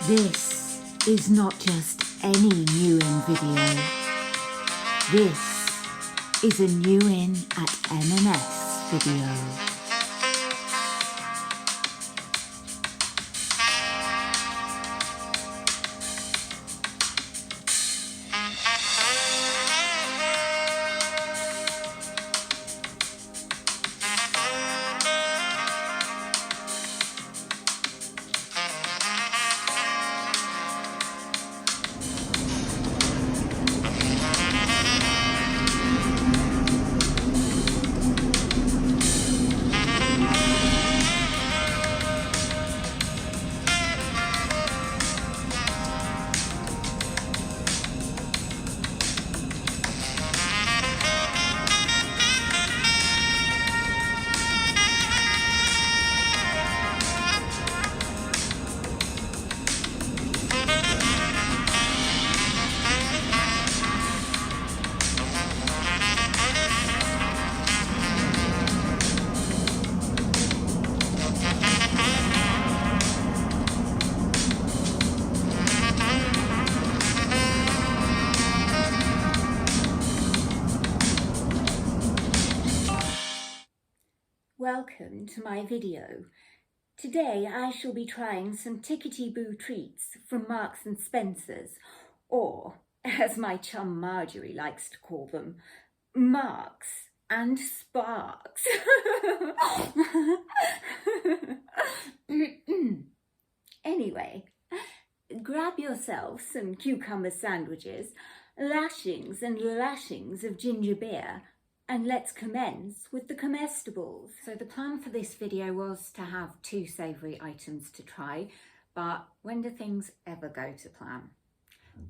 This is not just any new in video. This is a new in at M&S video. Welcome to my video. Today I shall be trying some tickety-boo treats from Marks and Spencer's, or as my chum Marjorie likes to call them, Marks and Sparks. Anyway, grab yourself some cucumber sandwiches, lashings and lashings of ginger beer, and let's commence with the comestibles. So the plan for this video was to have 2 savoury items to try, but when do things ever go to plan?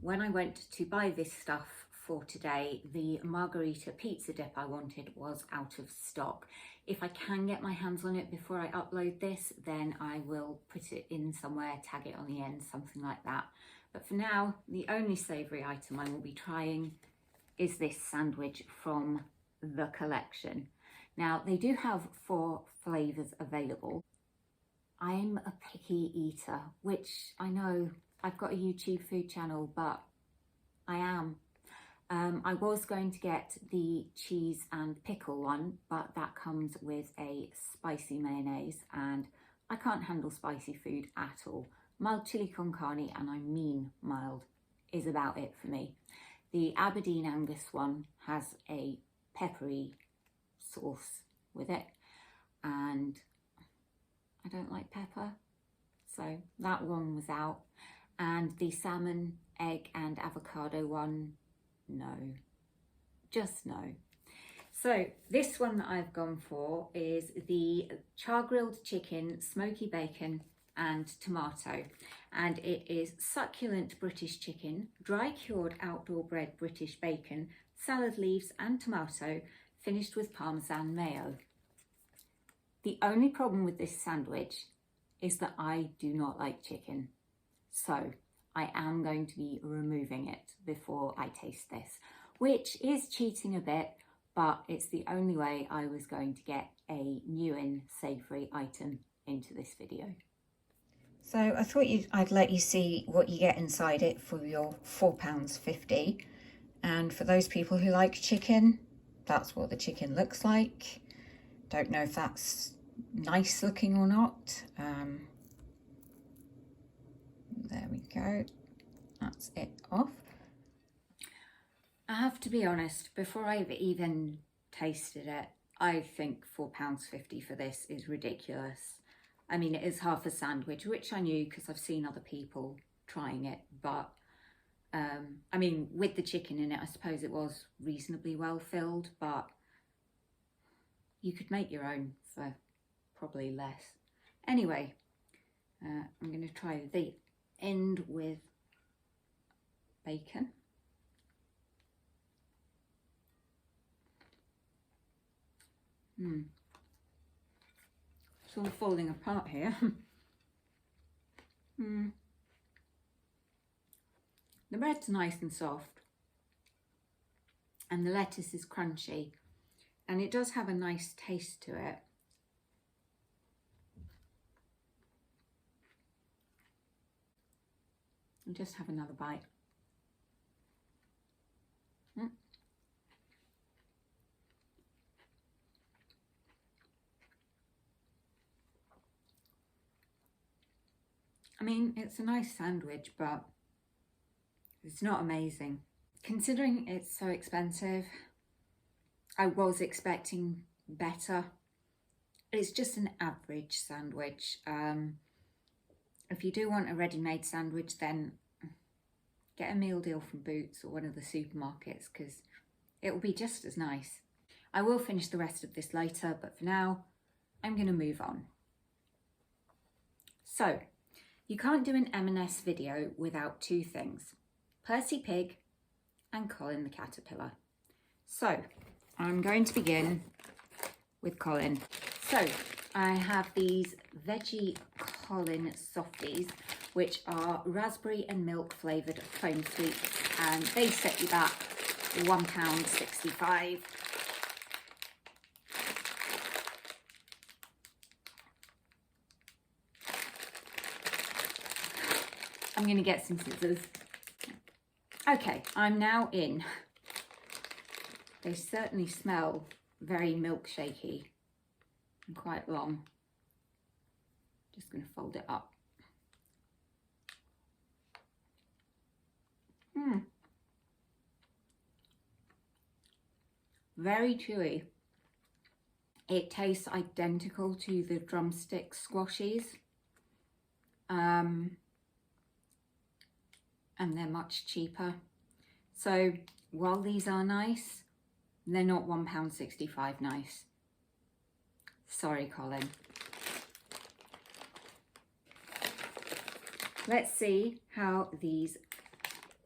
When I went to buy this stuff for today, the margarita pizza dip I wanted was out of stock. If I can get my hands on it before I upload this, then I will put it in somewhere, tag it on the end, something like that. But for now, the only savoury item I will be trying is this sandwich from the collection. Now they do have 4 flavours available. I'm a picky eater, which I know I've got a YouTube food channel, but I am. I was going to get the cheese and pickle one, but that comes with a spicy mayonnaise and I can't handle spicy food at all. Mild chili con carne, and I mean mild, is about it for me. The Aberdeen Angus one has a peppery sauce with it, and I don't like pepper, so that one was out. And the salmon, egg and avocado one, no, just no. So this one that I've gone for is the char grilled chicken, smoky bacon and tomato, and it is succulent British chicken, dry cured outdoor bred British bacon, salad leaves and tomato, finished with parmesan mayo. The only problem with this sandwich is that I do not like chicken, so I am going to be removing it before I taste this, which is cheating a bit, but it's the only way I was going to get a new in savoury item into this video. So I thought I'd let you see what you get inside it for your £4.50. And for those people who like chicken, that's what the chicken looks like. Don't know if that's nice looking or not. There we go. That's it off. I have to be honest, before I've even tasted it, I think £4.50 for this is ridiculous. I mean, it is half a sandwich, which I knew because I've seen other people trying it, but I mean, with the chicken in it, I suppose it was reasonably well filled, but you could make your own for probably less. Anyway, I'm going to try the end with bacon. It's all falling apart here. The bread's nice and soft, and the lettuce is crunchy, and it does have a nice taste to it. I'll just have another bite. I mean, it's a nice sandwich, but it's not amazing. Considering it's so expensive, I was expecting better. It's just an average sandwich. If you do want a ready-made sandwich, then get a meal deal from Boots or one of the supermarkets, because it will be just as nice. I will finish the rest of this later, but for now, I'm going to move on. So, you can't do an M&S video without two things: Percy Pig and Colin the Caterpillar. So, I'm going to begin with Colin. So, I have these veggie Colin softies, which are raspberry and milk flavoured foam sweets, and they set you back £1.65. I'm going to get some scissors. Okay, I'm now in. They certainly smell very milkshakey and quite long. Just going to fold it up. Very chewy. It tastes identical to the drumstick squashies. And they're much cheaper. So while these are nice, they're not £1.65 nice. Sorry, Colin. Let's see how these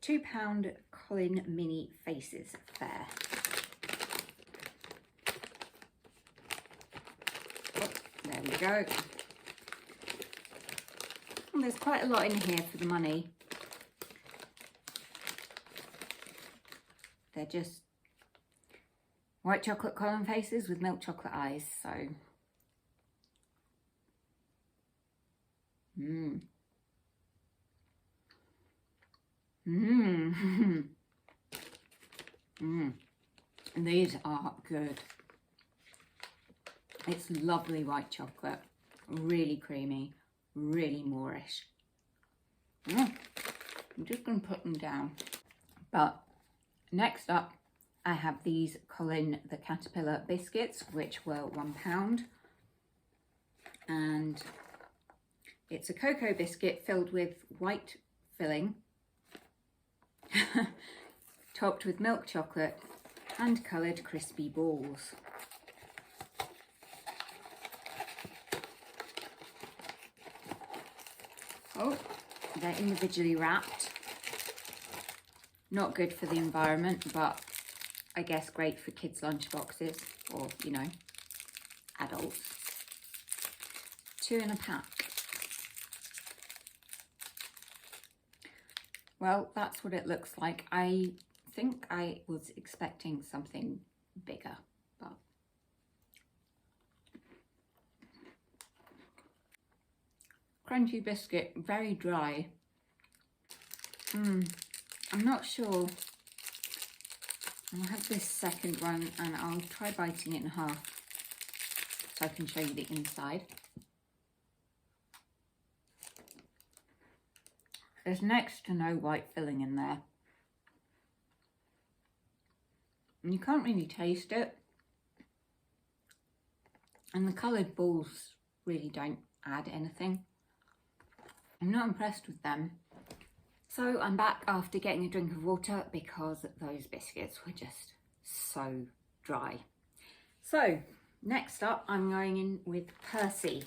£2 Colin mini faces fare. Oh, there we go. And there's quite a lot in here for the money. They're just white chocolate Colin faces with milk chocolate eyes, so. These are good. It's lovely white chocolate, really creamy, really Moorish. I'm just going to put them down. But next up, I have these Colin the Caterpillar biscuits, which were £1. And it's a cocoa biscuit filled with white filling, topped with milk chocolate and coloured crispy balls. Oh, they're individually wrapped. Not good for the environment, but I guess great for kids' lunchboxes, or, you know, adults. 2 in a pack. Well, that's what it looks like. I think I was expecting something bigger, but crunchy biscuit, very dry. I'm not sure. I'll have this second one and I'll try biting it in half so I can show you the inside. There's next to no white filling in there. And you can't really taste it. And the coloured balls really don't add anything. I'm not impressed with them. So I'm back after getting a drink of water because those biscuits were just so dry. So next up, I'm going in with Percy.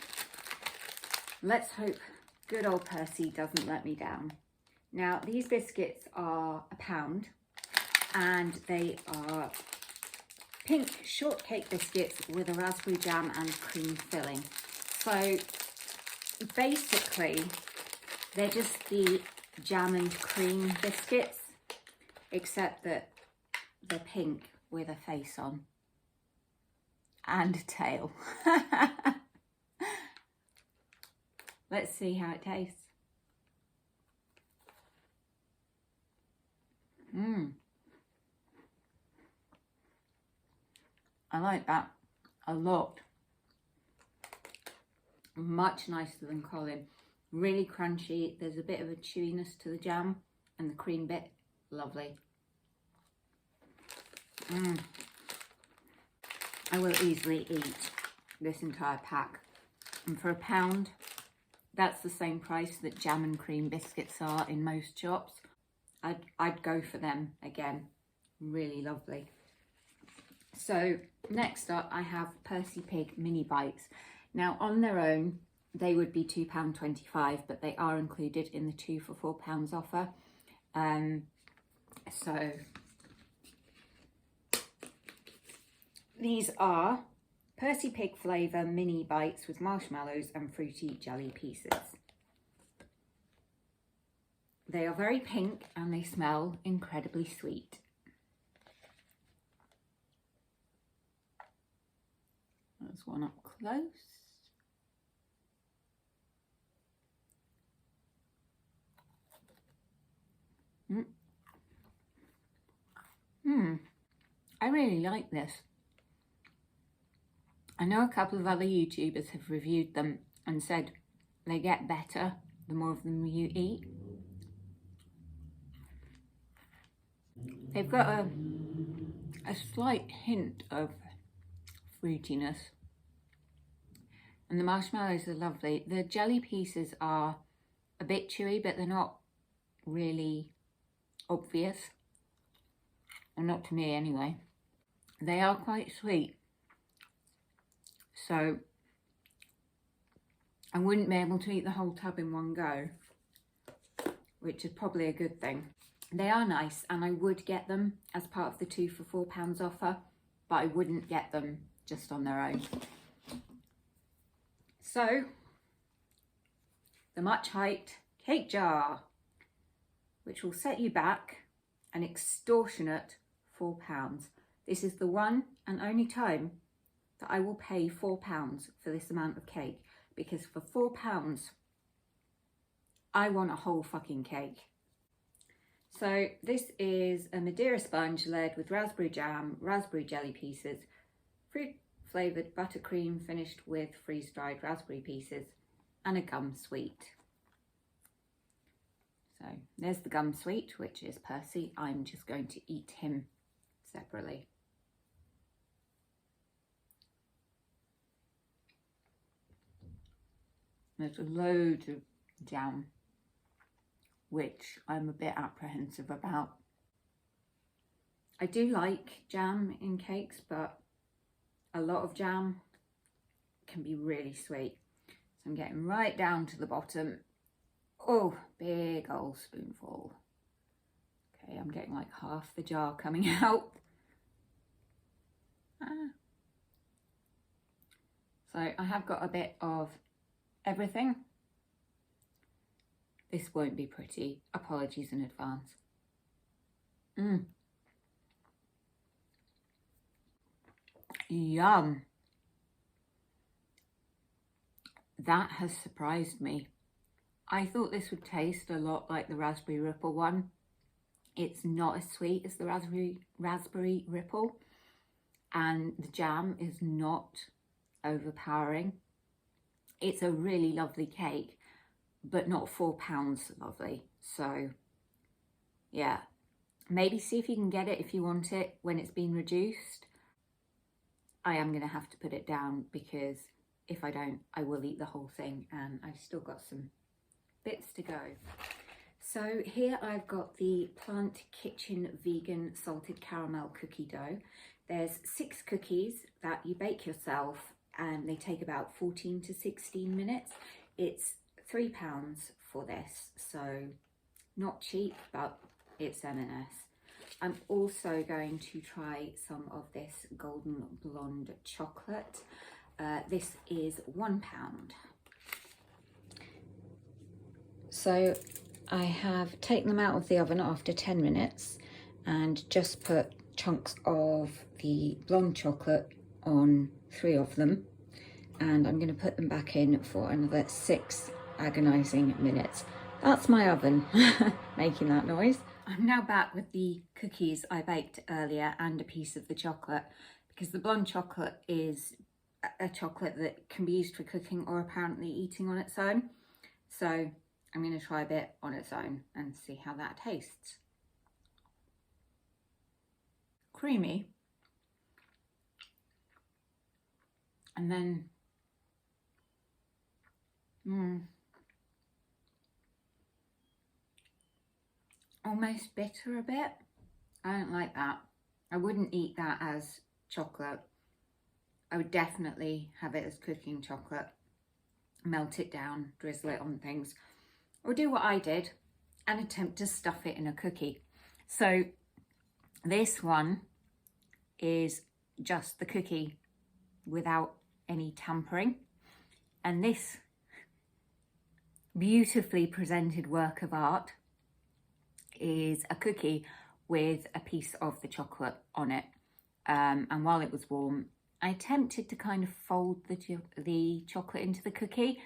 Let's hope good old Percy doesn't let me down. Now, these biscuits are £1 and they are pink shortcake biscuits with a raspberry jam and cream filling. So basically, they're just the jam and cream biscuits, except that they're pink with a face on and a tail. Let's see how it tastes. like that a lot. Much nicer than Colin. Really crunchy. There's a bit of a chewiness to the jam, and the cream bit, lovely. I will easily eat this entire pack. And for £1, that's the same price that jam and cream biscuits are in most shops. I'd go for them again. Really lovely. So next up I have Percy Pig mini bites. Now on their own they would be £2.25, but they are included in the 2 for £4 offer. So these are Percy Pig flavour mini bites with marshmallows and fruity jelly pieces. They are very pink and they smell incredibly sweet. There's one up close. I really like this. I know a couple of other YouTubers have reviewed them and said they get better the more of them you eat. They've got a slight hint of fruitiness, and the marshmallows are lovely. The jelly pieces are a bit chewy, but they're not really obvious, or not to me anyway. They are quite sweet, so I wouldn't be able to eat the whole tub in one go, which is probably a good thing. They are nice, and I would get them as part of the 2 for £4 offer, but I wouldn't get them just on their own. So, the much hyped cake jar, which will set you back an extortionate £4. This is the one and only time that I will pay £4 for this amount of cake, because for £4 I want a whole fucking cake. So this is a Madeira sponge layered with raspberry jam, raspberry jelly pieces, fruit flavoured buttercream finished with freeze-dried raspberry pieces, and a gum sweet. So there's the gum sweet, which is Percy. I'm just going to eat him separately. There's loads of jam, which I'm a bit apprehensive about. I do like jam in cakes, but a lot of jam can be really sweet. So I'm getting right down to the bottom. Oh, big old spoonful. Okay, I'm getting like half the jar coming out. So I have got a bit of everything. This won't be pretty. Apologies in advance. Yum. That has surprised me. I thought this would taste a lot like the Raspberry Ripple one. It's not as sweet as the Raspberry Ripple, and the jam is not overpowering. It's a really lovely cake, but not £4 lovely. So yeah, maybe see if you can get it if you want it when it's been reduced. I am going to have to put it down, because if I don't, I will eat the whole thing, and I've still got some bits to go. So here I've got the Plant Kitchen vegan salted caramel cookie dough. There's 6 cookies that you bake yourself, and they take about 14 to 16 minutes. It's £3 for this, so not cheap, but it's M&S. I'm also going to try some of this golden blonde chocolate. This is £1. So I have taken them out of the oven after 10 minutes and just put chunks of the blonde chocolate on 3 of them, and I'm going to put them back in for another 6 agonizing minutes. That's my oven making that noise. I'm now back with the cookies I baked earlier and a piece of the chocolate, because the blonde chocolate is a chocolate that can be used for cooking or apparently eating on its own. So I'm going to try a bit on its own and see how that tastes. Creamy. And then, almost bitter a bit. I don't like that. I wouldn't eat that as chocolate. I would definitely have it as cooking chocolate. Melt it down, drizzle it on things, or do what I did and attempt to stuff it in a cookie. So this one is just the cookie without any tampering, and this beautifully presented work of art is a cookie with a piece of the chocolate on it. And while it was warm, I attempted to kind of fold the chocolate into the cookie.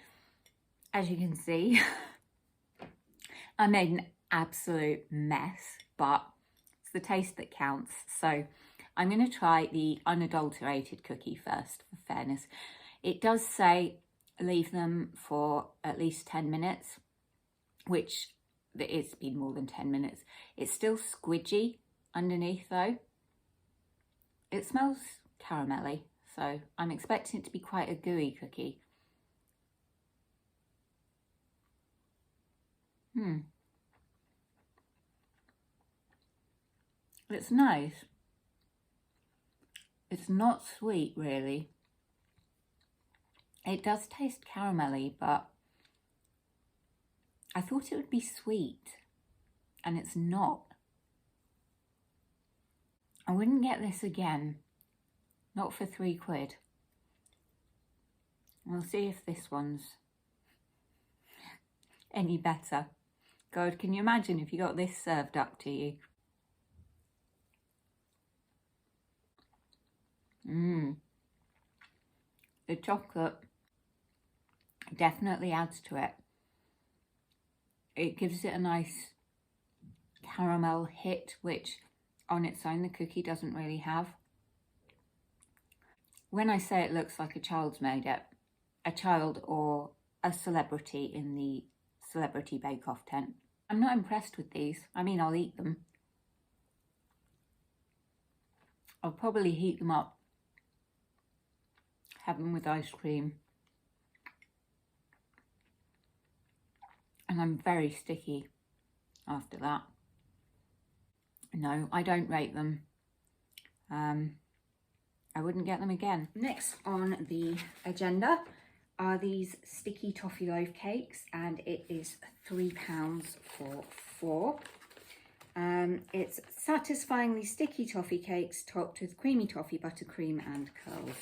As you can see, I made an absolute mess, but it's the taste that counts. So I'm going to try the unadulterated cookie first, for fairness. It does say leave them for at least 10 minutes, which it's been more than 10 minutes. It's still squidgy underneath though. It smells caramelly, so I'm expecting it to be quite a gooey cookie. It's nice. It's not sweet really. It does taste caramelly, but I thought it would be sweet, and it's not. I wouldn't get this again, not for £3. We'll see if this one's any better. God, can you imagine if you got this served up to you? The chocolate definitely adds to it. It gives it a nice caramel hit, which on its own the cookie doesn't really have. When I say it looks like a child's made it, a child or a celebrity in the Celebrity Bake Off tent. I'm not impressed with these. I mean, I'll eat them. I'll probably heat them up, have them with ice cream. And I'm very sticky after that. No, I don't rate them. I wouldn't get them again. Next on the agenda are these sticky toffee loaf cakes, and it is £3 for 4. It's satisfyingly sticky toffee cakes topped with creamy toffee, buttercream and curls.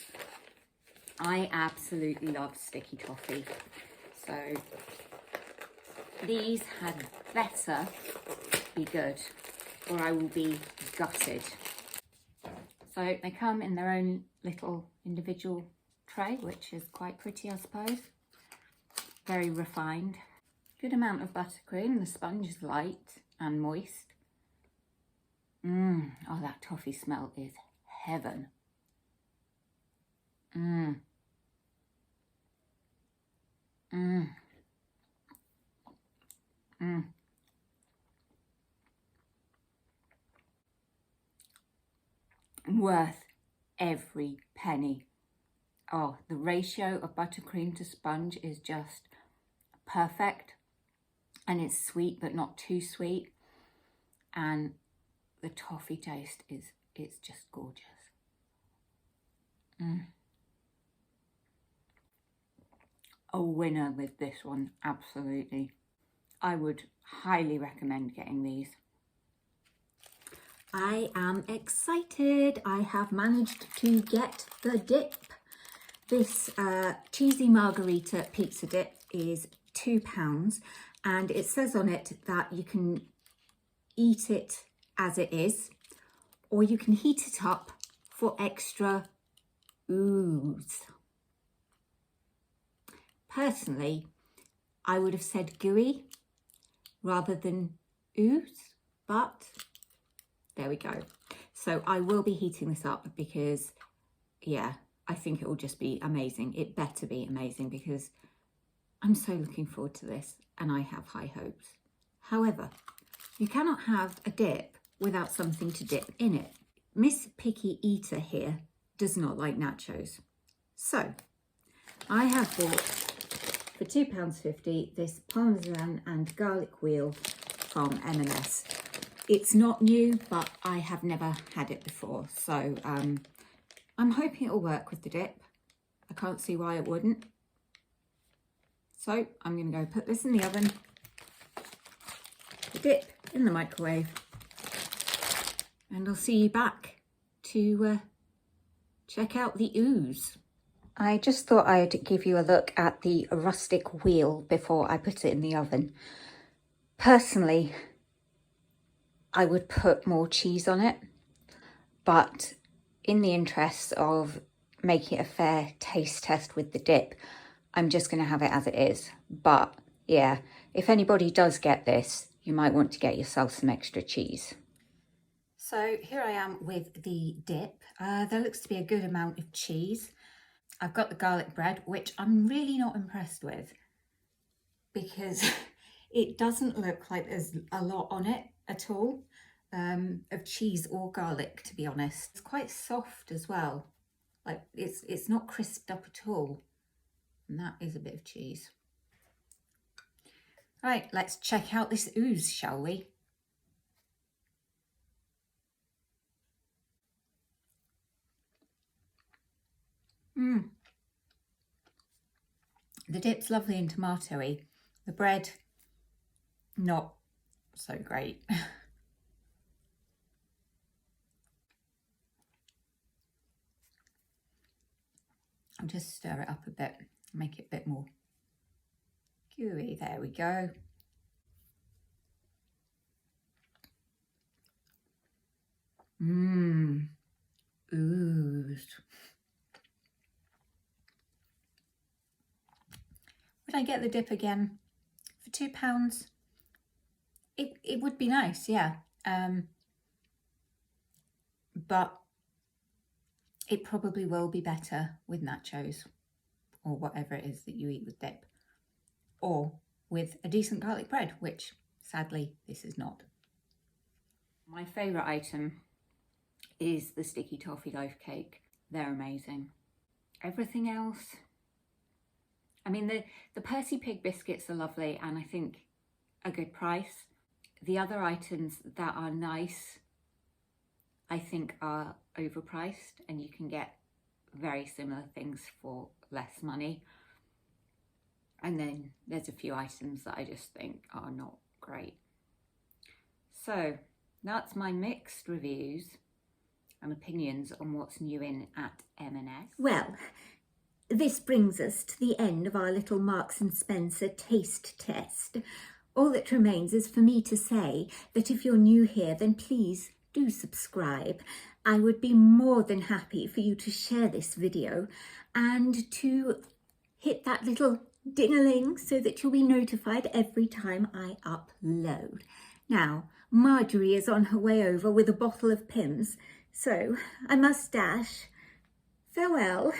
I absolutely love sticky toffee, so these had better be good or I will be gutted. So they come in their own little individual tray, which is quite pretty, I suppose. Very refined. Good amount of buttercream. The sponge is light and moist. Oh, that toffee smell is heaven. Worth every penny. Oh, the ratio of buttercream to sponge is just perfect, and it's sweet but not too sweet, and the toffee taste it's just gorgeous. A winner with this one, absolutely. I would highly recommend getting these. I am excited. I have managed to get the dip. This cheesy margarita pizza dip is £2, and it says on it that you can eat it as it is, or you can heat it up for extra ooze. Personally, I would have said gooey rather than ooze, but there we go. So I will be heating this up because yeah, I think it will just be amazing. It better be amazing because I'm so looking forward to this and I have high hopes. However, you cannot have a dip without something to dip in it. Miss Picky Eater here does not like nachos. So I have bought for £2.50 this Parmesan and garlic wheel from M&S. It's not new, but I have never had it before. So I'm hoping it'll work with the dip. I can't see why it wouldn't. So I'm going to go put this in the oven, the dip in the microwave, and I'll see you back to check out the ooze. I just thought I'd give you a look at the rustic wheel before I put it in the oven. Personally, I would put more cheese on it, but in the interest of making it a fair taste test with the dip, I'm just going to have it as it is. But yeah, if anybody does get this, you might want to get yourself some extra cheese. So here I am with the dip. There looks to be a good amount of cheese. I've got the garlic bread, which I'm really not impressed with because it doesn't look like there's a lot on it at all, of cheese or garlic, to be honest. It's quite soft as well. Like it's not crisped up at all. And that is a bit of cheese. Right, let's check out this ooze, shall we? The dip's lovely and tomatoey. The bread, not so great. I'll just stir it up a bit, make it a bit more gooey. There we go. Ooze. Would I get the dip again for £2? It would be nice, yeah. But it probably will be better with nachos or whatever it is that you eat with dip, or with a decent garlic bread, which sadly this is not. My favourite item is the sticky toffee loaf cake. They're amazing. Everything else, I mean, the Percy Pig biscuits are lovely and I think a good price. The other items that are nice, I think are overpriced, and you can get very similar things for less money. And then there's a few items that I just think are not great. So that's my mixed reviews and opinions on what's new in at M&S. Well, this brings us to the end of our little Marks and Spencer taste test. All that remains is for me to say that if you're new here, then please do subscribe. I would be more than happy for you to share this video and to hit that little ding-a-ling so that you'll be notified every time I upload. Now, Marjorie is on her way over with a bottle of Pimm's, so I must dash. Farewell.